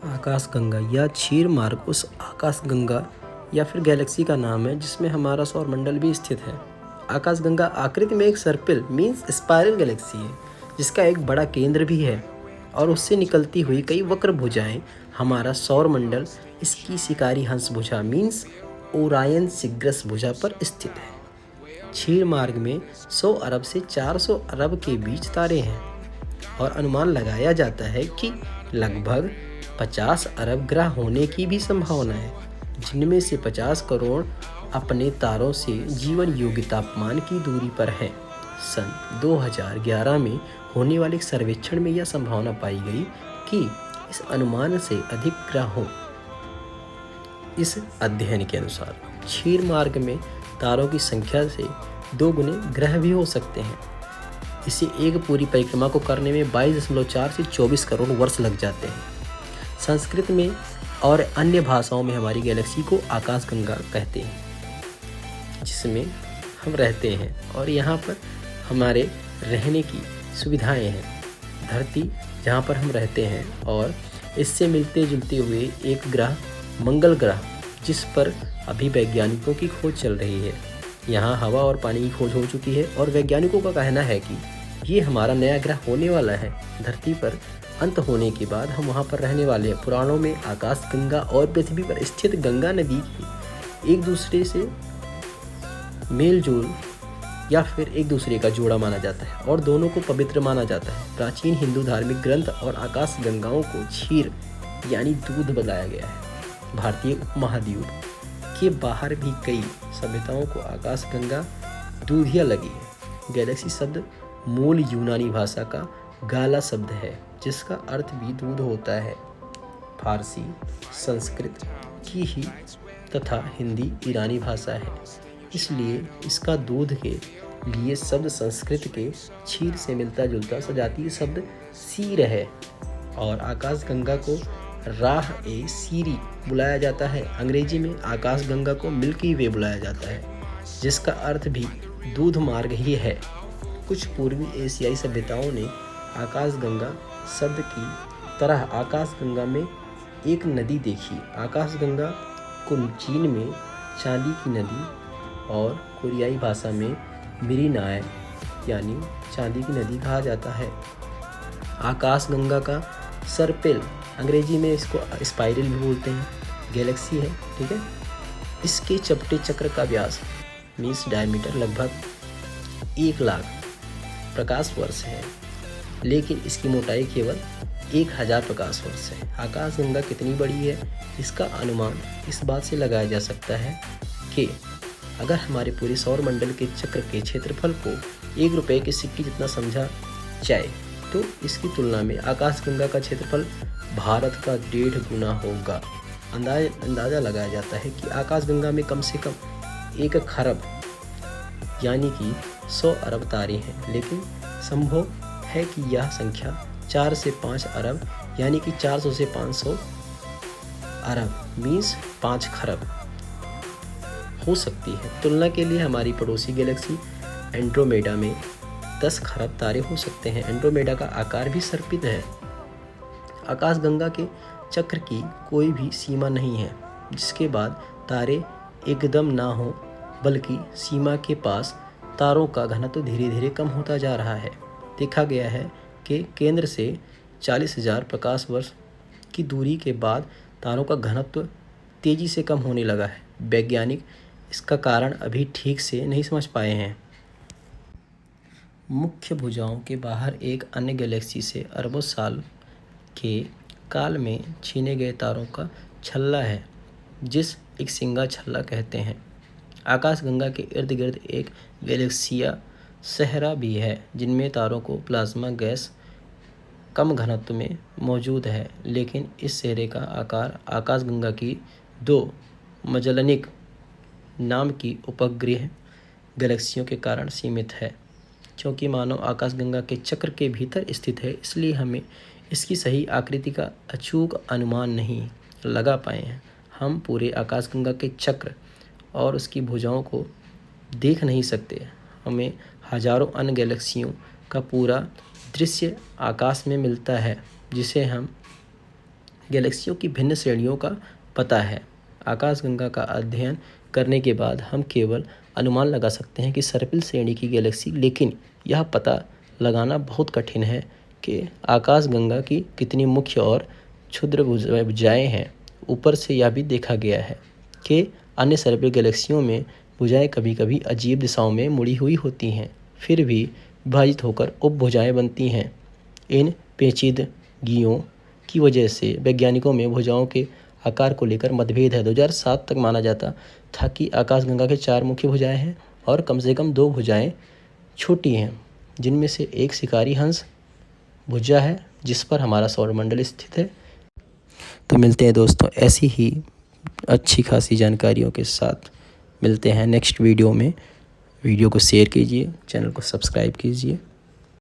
आकाशगंगा या क्षीर मार्ग उस आकाशगंगा या फिर गैलेक्सी का नाम है जिसमें हमारा सौरमंडल भी स्थित है। आकाशगंगा आकृति में एक सर्पिल मीन्स स्पाइरल गैलेक्सी है जिसका एक बड़ा केंद्र भी है और उससे निकलती हुई कई वक्र भुजाएं हमारा सौरमंडल इसकी शिकारी हंस भुजा मीन्स ओरायन सिग्रस भुजा पर स्थित है। क्षीर मार्ग में 100 अरब से 400 अरब के बीच तारे हैं और अनुमान लगाया जाता है कि लगभग 50 अरब ग्रह होने की भी संभावना है, जिनमें से 50 करोड़ अपने तारों से जीवन योग्य तापमान की दूरी पर हैं। सन 2011 में होने वाले एक सर्वेक्षण में यह संभावना पाई गई कि इस अनुमान से अधिक ग्रह हों। इस अध्ययन के अनुसार क्षीर मार्ग में तारों की संख्या से 2 गुने ग्रह भी हो सकते हैं। इसे एक पूरी परिक्रमा को करने में 22.4 से 24 करोड़ वर्ष लग जाते हैं। संस्कृत में और अन्य भाषाओं में हमारी गैलेक्सी को आकाशगंगा कहते हैं, जिसमें हम रहते हैं और यहाँ पर हमारे रहने की सुविधाएं हैं। धरती जहाँ पर हम रहते हैं और इससे मिलते जुलते हुए एक ग्रह मंगल ग्रह, जिस पर अभी वैज्ञानिकों की खोज चल रही है। यहाँ हवा और पानी की खोज हो चुकी है और वैज्ञानिकों का कहना है कि ये हमारा नया ग्रह होने वाला है। धरती पर अंत होने के बाद हम वहाँ पर रहने वाले हैं। पुराणों में आकाशगंगा और पृथ्वी पर स्थित गंगा नदी की एक दूसरे से मेल जोल या फिर एक दूसरे का जोड़ा माना जाता है और दोनों को पवित्र माना जाता है। प्राचीन हिंदू धार्मिक ग्रंथ और आकाशगंगाओं को क्षीर यानी दूध बताया गया है। भारतीय उपमहाद्वीप के बाहर भी कई सभ्यताओं को आकाशगंगा दूधिया लगी है। गैलेक्सी शब्द मूल यूनानी भाषा का गाला शब्द है, जिसका अर्थ भी दूध होता है। फारसी, संस्कृत की ही तथा हिंदी ईरानी भाषा है, इसलिए इसका दूध के लिए शब्द संस्कृत के क्षीर से मिलता जुलता सजातीय शब्द सीर है और आकाशगंगा को राह ए सीरी बुलाया जाता है। अंग्रेजी में आकाशगंगा को मिल्की वे बुलाया जाता है, जिसका अर्थ भी दूध मार्ग ही है। कुछ पूर्वी एशियाई सभ्यताओं ने आकाशगंगा शब्द की तरह आकाशगंगा में एक नदी देखी। आकाशगंगा को चीन में चांदी की नदी और कोरियाई भाषा में मिरीनाय यानी चांदी की नदी कहा जाता है। आकाशगंगा का सर्पिल, अंग्रेजी में इसको स्पाइरल भी बोलते हैं, गैलेक्सी है, ठीक है। इसके चपटे चक्र का व्यास मीन्स डायमीटर लगभग 1 लाख प्रकाश वर्ष है, लेकिन इसकी मोटाई केवल 1000 प्रकाश वर्ष है। आकाशगंगा कितनी बड़ी है, इसका अनुमान इस बात से लगाया जा सकता है कि अगर हमारे पूरे सौरमंडल के चक्र के क्षेत्रफल को 1 रुपये के सिक्के जितना समझा जाए तो इसकी तुलना में आकाशगंगा का क्षेत्रफल भारत का 1.5 गुना होगा। अंदाज़ा लगाया जाता है कि आकाशगंगा में कम से कम 1 खरब यानी कि 100 अरब तारे हैं, लेकिन संभव है कि यह संख्या 4 से 5 अरब यानी कि 400 से 500 अरब मीन्स 5 खरब हो सकती है। तुलना के लिए हमारी पड़ोसी गैलेक्सी एंड्रोमेडा में 10 खरब तारे हो सकते हैं। एंड्रोमेडा का आकार भी सर्पिल है। आकाशगंगा के चक्र की कोई भी सीमा नहीं है, जिसके बाद तारे एकदम ना हो, बल्कि सीमा के पास तारों का घनत्व धीरे धीरे कम होता जा रहा है। देखा गया है कि केंद्र से 40,000 प्रकाश वर्ष की दूरी के बाद तारों का घनत्व तेज़ी से कम होने लगा है। वैज्ञानिक इसका कारण अभी ठीक से नहीं समझ पाए हैं। मुख्य भुजाओं के बाहर एक अन्य गैलेक्सी से अरबों साल के काल में छीने गए तारों का छल्ला है, जिस एक सिंगा छल्ला कहते हैं। आकाशगंगा के इर्द गिर्द एक गैलेक्सिया सहरा भी है, जिनमें तारों को प्लाज्मा गैस कम घनत्व में मौजूद है, लेकिन इस सहरे का आकार आकाशगंगा की 2 मजलनिक नाम की उपग्रह गैलेक्सियों के कारण सीमित है। क्योंकि मानव आकाशगंगा के चक्र के भीतर स्थित है, इसलिए हमें इसकी सही आकृति का अचूक अनुमान नहीं लगा पाए हैं। हम पूरे आकाशगंगा के चक्र और उसकी भुजाओं को देख नहीं सकते। हमें हजारों अन्य गैलेक्सियों का पूरा दृश्य आकाश में मिलता है, जिसे हम गैलेक्सियों की भिन्न श्रेणियों का पता है। आकाशगंगा का अध्ययन करने के बाद हम केवल अनुमान लगा सकते हैं कि सर्पिल श्रेणी की गैलेक्सी, लेकिन यह पता लगाना बहुत कठिन है कि आकाशगंगा की कितनी मुख्य और क्षुद्र भुजाएं हैं। ऊपर से यह भी देखा गया है कि अन्य सर्पिल गैलेक्सियों में भुजाएं कभी कभी अजीब दिशाओं में मुड़ी हुई होती हैं, फिर भी विभाजित होकर उपभुजाएं बनती हैं। इन पेचीदगियों की वजह से वैज्ञानिकों में भुजाओं के आकार को लेकर मतभेद है। 2007 तक माना जाता था कि आकाशगंगा के 4 मुख्य भुजाएं हैं और कम से कम 2 भुजाएं छोटी हैं, जिनमें से एक शिकारी हंस भुजा है जिस पर हमारा सौरमंडल स्थित है। तो मिलते हैं दोस्तों ऐसी ही अच्छी खासी जानकारियों के साथ। मिलते हैं नेक्स्ट वीडियो में। वीडियो को शेयर कीजिए, चैनल को सब्सक्राइब कीजिए।